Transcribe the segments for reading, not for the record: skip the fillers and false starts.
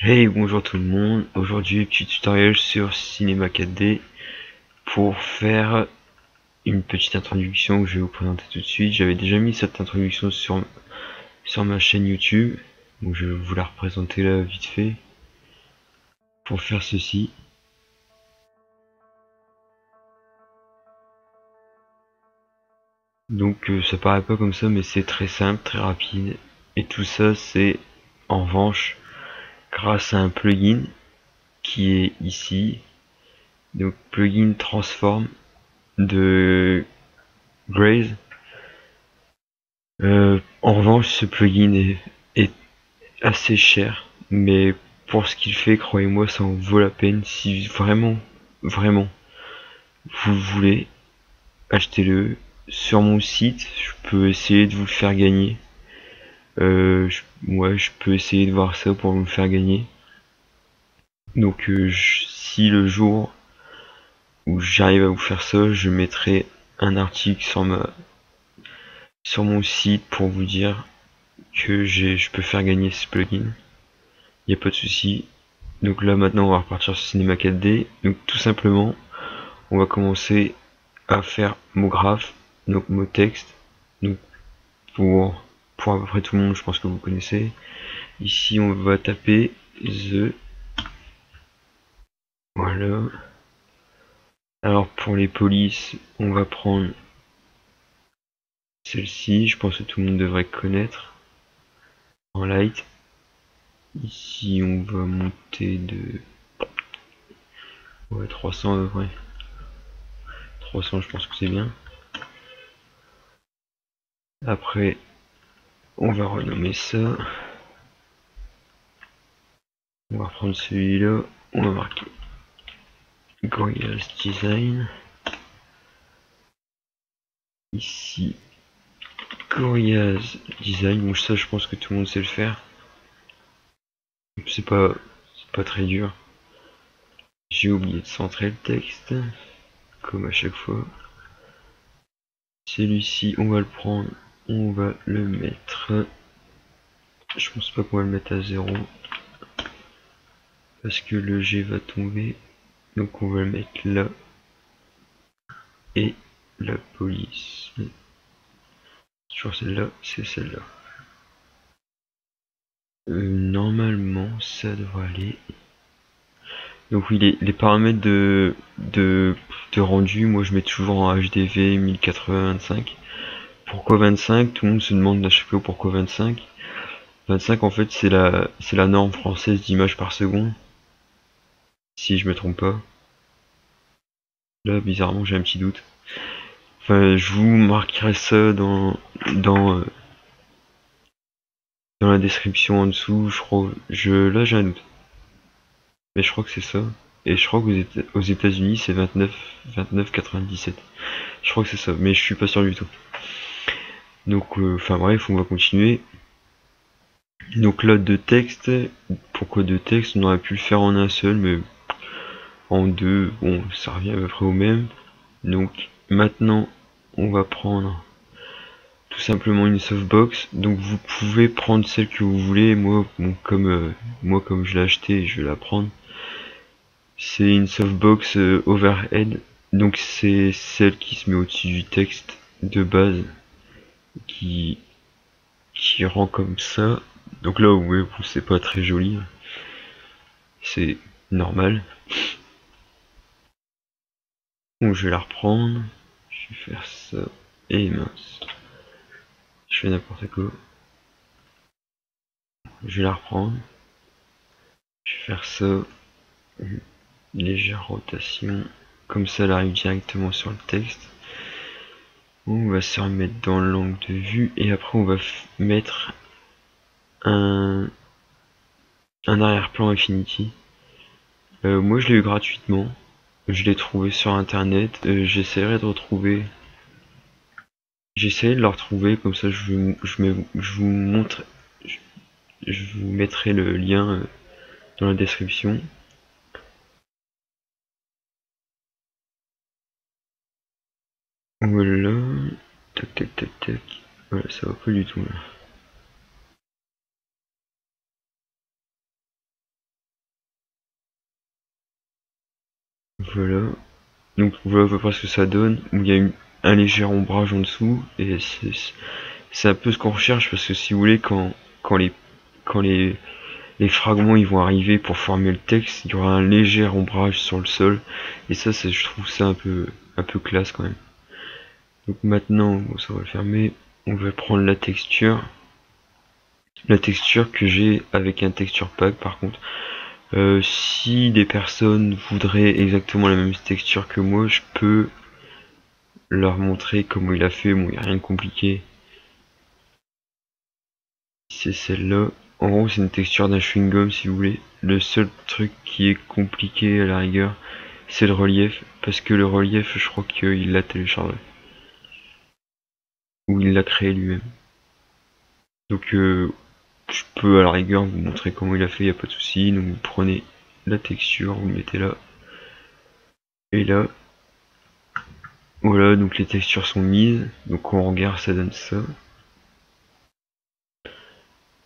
Hey, bonjour tout le monde. Aujourd'hui, petit tutoriel sur Cinema 4D pour faire une petite introduction que je vais vous présenter tout de suite. J'avais déjà mis cette introduction sur ma chaîne YouTube, donc je vais vous la représenter là vite fait pour faire ceci. Donc ça paraît pas comme ça, mais c'est très simple, très rapide. Et tout ça, c'est en revanche grâce à un plugin qui est ici. Donc plugin Transform de Graze. En revanche, ce plugin est assez cher, mais pour ce qu'il fait, croyez-moi, ça en vaut la peine. Si vraiment, vraiment, vous le voulez, achetez-le. Sur mon site, je peux essayer de vous le faire gagner. Ouais, je peux essayer de voir ça pour vous le faire gagner. Donc, si le jour où j'arrive à vous faire ça, je mettrai un article sur mon site pour vous dire que je peux faire gagner ce plugin. Il n'y a pas de souci. Donc là maintenant on va repartir sur Cinema 4D. Donc tout simplement on va commencer à faire mot graphe, donc mot texte. Donc pour à peu près tout le monde, je pense que vous connaissez. Ici on va taper the. Voilà. Alors pour les polices, on va prendre celle-ci, je pense que tout le monde devrait connaître. En light. Ici on va monter de 300 à peu près. 300 je pense que c'est bien. Après on va renommer ça. On va reprendre celui-là, on va marquer Gorillaz Design. Ici, Gorillaz Design, bon ça je pense que tout le monde sait le faire. C'est pas très dur. J'ai oublié de centrer le texte, comme à chaque fois. Celui-ci, on va le prendre, on va le mettre. Je pense pas qu'on va le mettre à 0. Parce que le G va tomber. Donc on va le mettre là. Et la police. Sur celle-là, c'est celle-là. Normalement, ça devrait aller. Donc oui, les paramètres de rendu, moi je mets toujours en HDV 1080-25. Pourquoi 25? Tout le monde se demande à chaque fois pourquoi 25. 25 en fait c'est la norme française d'images par seconde. Si je me trompe pas. Là bizarrement j'ai un petit doute. Enfin je vous marquerai ça dans la description en dessous. Je crois là j'ai un doute. Mais je crois que c'est ça. Et je crois qu'aux États-Unis c'est 29,97. Je crois que c'est ça, mais je suis pas sûr du tout. Donc, enfin bref, on va continuer. Donc là, deux textes. Pourquoi deux textes? On aurait pu le faire en un seul, mais en deux, bon, ça revient à peu près au même. Donc maintenant, on va prendre tout simplement une softbox. Donc vous pouvez prendre celle que vous voulez. Moi, bon, comme je l'ai acheté, je vais la prendre. C'est une softbox overhead. Donc c'est celle qui se met au-dessus du texte de base, qui rend comme ça. Donc là, ouais, c'est pas très joli, c'est normal. Donc je vais la reprendre, je vais faire ça, et mince, je fais n'importe quoi. Je vais la reprendre, je vais faire ça, une légère rotation, comme ça elle arrive directement sur le texte. On va se remettre dans l'angle de vue, et après on va mettre un arrière-plan Infinity. Moi je l'ai eu gratuitement, je l'ai trouvé sur internet, j'essaierai de retrouver. J'essaie de le retrouver, comme ça je vous montre, je vous mettrai le lien dans la description. Voilà, tac tac tac tac, voilà ça va pas du tout là. Voilà. Donc voilà à peu près ce que ça donne. Il y a un léger ombrage en dessous. Et c'est un peu ce qu'on recherche parce que si vous voulez, quand les fragments ils vont arriver pour former le texte, il y aura un léger ombrage sur le sol. Et ça, je trouve ça un peu classe quand même. Donc maintenant, bon, ça va le fermer. On va prendre la texture. La texture que j'ai avec un texture pack par contre. Si des personnes voudraient exactement la même texture que moi, je peux leur montrer comment il a fait. Bon, il n'y a rien de compliqué. C'est celle-là. En gros, c'est une texture d'un chewing-gum si vous voulez. Le seul truc qui est compliqué à la rigueur, c'est le relief. Parce que le relief, je crois qu'il l'a téléchargé. Ou il l'a créé lui-même. Donc, je peux à la rigueur vous montrer comment il a fait, il n'y a pas de souci. Donc, vous prenez la texture, vous le mettez là. Et là. Voilà, donc les textures sont mises. Donc, quand on regarde, ça donne ça.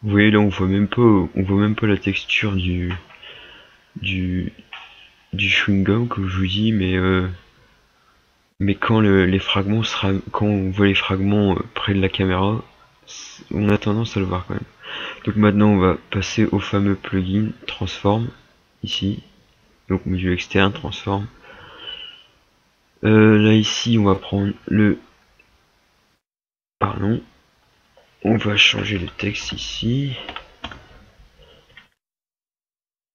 Vous voyez là, on voit même pas la texture du chewing-gum comme je vous dis, mais quand quand on voit les fragments près de la caméra, on a tendance à le voir quand même. Donc maintenant on va passer au fameux plugin Transform ici, donc milieu externe Transform. Là ici on va prendre on va changer le texte ici.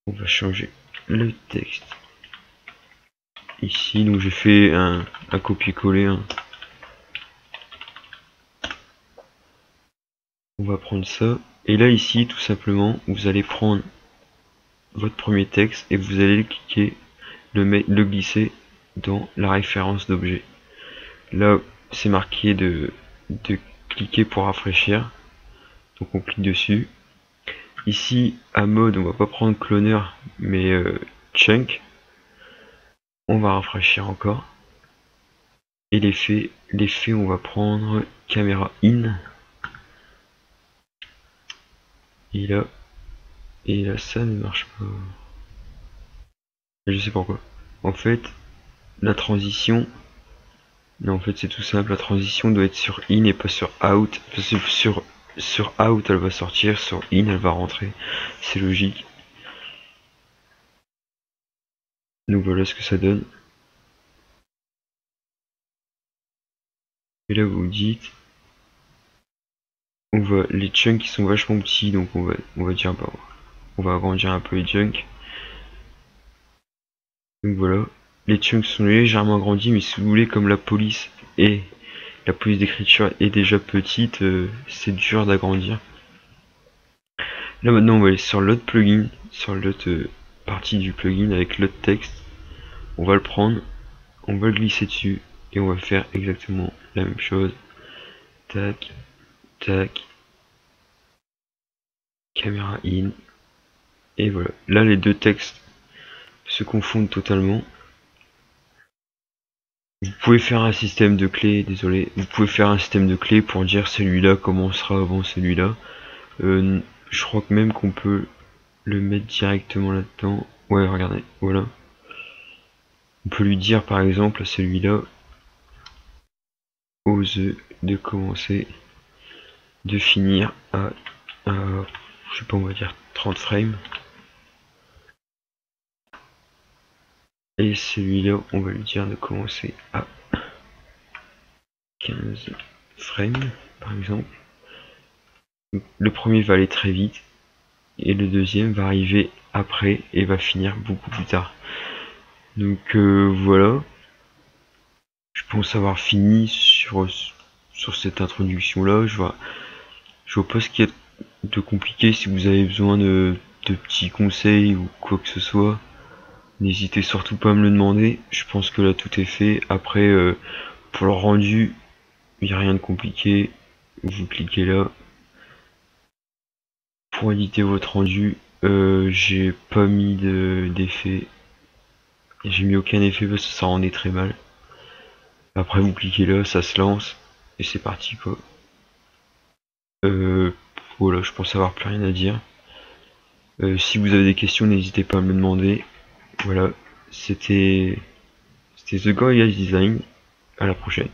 On va changer le texte ici, donc j'ai fait un copier-coller. On va prendre ça, et là ici tout simplement vous allez prendre votre premier texte et vous allez cliquer, le glisser dans la référence d'objet. Là c'est marqué de cliquer pour rafraîchir, donc on clique dessus. Ici à mode on va pas prendre cloner mais chunk. On va rafraîchir encore. Et l'effet on va prendre caméra in. Et là ça ne marche pas. Je sais pas pourquoi. En fait, la transition. Non, en fait c'est tout simple, la transition doit être sur in et pas sur out. Parce que sur out elle va sortir, sur in elle va rentrer. C'est logique. Donc voilà ce que ça donne. Et là vous dites, les chunks qui sont vachement petits, donc on va dire bah, on va agrandir un peu les chunks. Donc voilà, les chunks sont légèrement agrandis, mais si vous voulez, comme la police d'écriture est déjà petite, c'est dur d'agrandir. Là maintenant on va aller sur l'autre plugin, sur l'autre partie du plugin avec l'autre texte. On va le prendre, on va le glisser dessus et on va faire exactement la même chose. Tac, tac, caméra in, et voilà. Là les deux textes se confondent totalement. Vous pouvez faire un système de clés, désolé, vous pouvez faire un système de clés pour dire celui-là commencera avant celui-là. Je crois que même qu'on peut le mettre directement là-dedans. Ouais, regardez, voilà. On peut lui dire par exemple à celui-là, ose de commencer, de finir à je sais pas, on va dire 30 frames. Et celui-là, on va lui dire de commencer à 15 frames, par exemple. Le premier va aller très vite, et le deuxième va arriver après et va finir beaucoup plus tard. Donc voilà. Je pense avoir fini sur cette introduction là. Je vois pas ce qu'il y a de compliqué. Si vous avez besoin de petits conseils ou quoi que ce soit, n'hésitez surtout pas à me le demander. Je pense que là tout est fait. Après pour le rendu, il n'y a rien de compliqué. Vous cliquez là pour éditer votre rendu. J'ai pas mis d'effet. J'ai mis aucun effet parce que ça rendait très mal. Après vous cliquez là, ça se lance et c'est parti quoi. Voilà, je pense avoir plus rien à dire. Si vous avez des questions, n'hésitez pas à me le demander. Voilà, c'était C'était The Gorillaz Design. À la prochaine.